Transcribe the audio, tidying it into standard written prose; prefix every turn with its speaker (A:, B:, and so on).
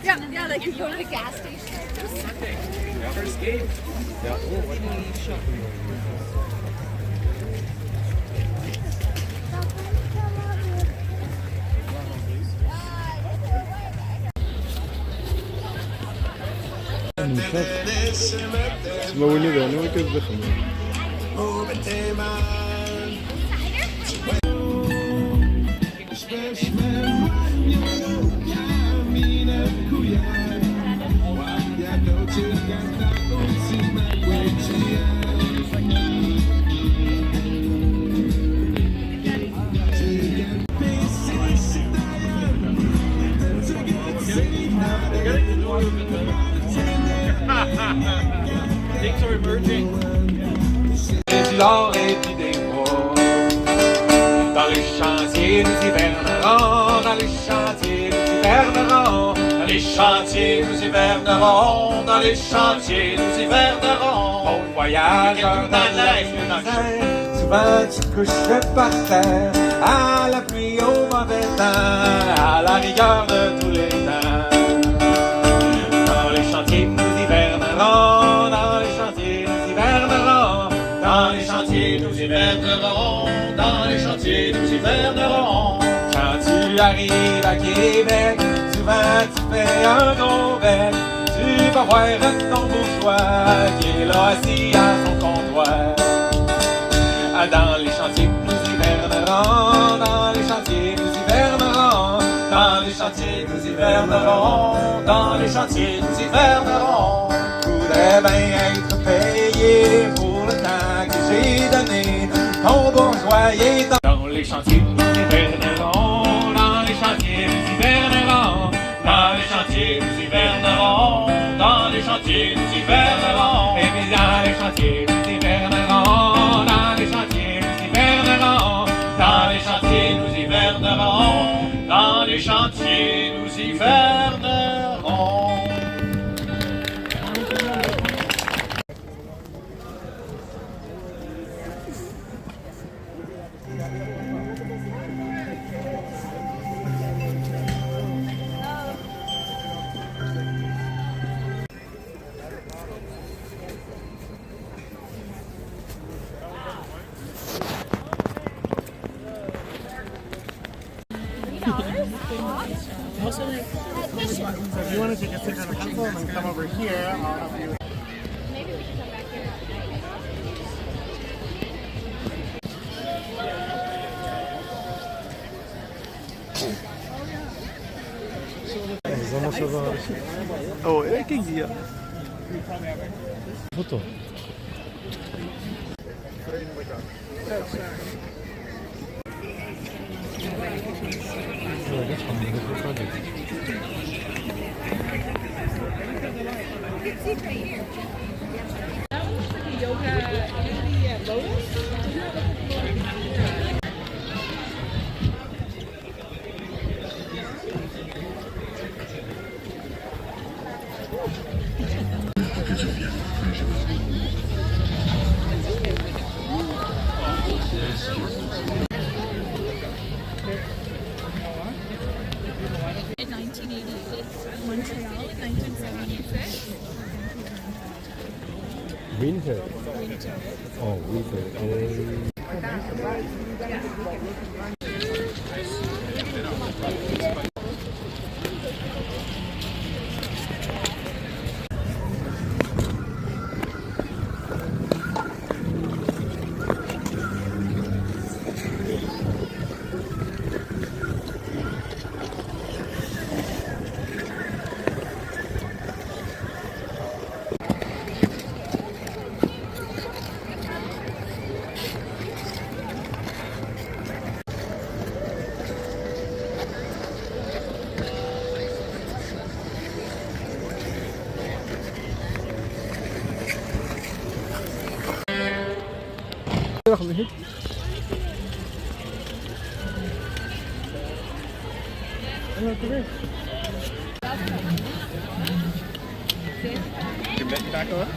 A: Yeah, like you go to the gas station.
B: First game. Yeah.
C: تسمعوني انا ما كتدخل
B: Things are emerging.
D: Du l'or et puis des bois. Dans les chantiers, nous hivernerons. Dans les chantiers, nous hivernerons. Dans les chantiers, nous hivernerons. Dans les chantiers, nous hivernerons. Bon voyageur dans la désert. Souvent tu te couches par terre. À la pluie, au mauvais temps. À la rigueur de tous les temps. Dans les chantiers, nous hivernerons. Dans les chantiers, nous hivernerons. Dans les chantiers, nous hivernerons. Dans les chantiers, nous hivernerons. Quand tu arrives à Québec, souvent tu fais un gros bec. Tu vas voir ton bourgeois qui est là assis à son comptoir. Dans les chantiers, nous hivernerons. Dans les chantiers, nous hivernerons. Dans les chantiers, nous hivernerons. Dans les chantiers, nous hivernerons. Voudrais bien être payé pour le temps que j'ai donné. Ton bourgeois est dans les chantiers, nous hivernerons. Dans les chantiers, nous hivernerons. Dans les chantiers, nous hivernerons. Dans les chantiers, nous hivernerons. Et puis dans les chantiers, nous hivernerons. Dans les chantiers, nous hivernerons. Dans les chantiers, nous hivernerons. Dans les chantiers, nous hivernerons.
E: Also, like, so if you want to take a stick on a pencil and then come over here, I'll help you.
A: Maybe we can come back here.
C: Oh, é que dia. Foto.
A: In 1988, Montreal in 1976.
C: Winter. Oh, winter. Wacht even.
B: Your mitt back on?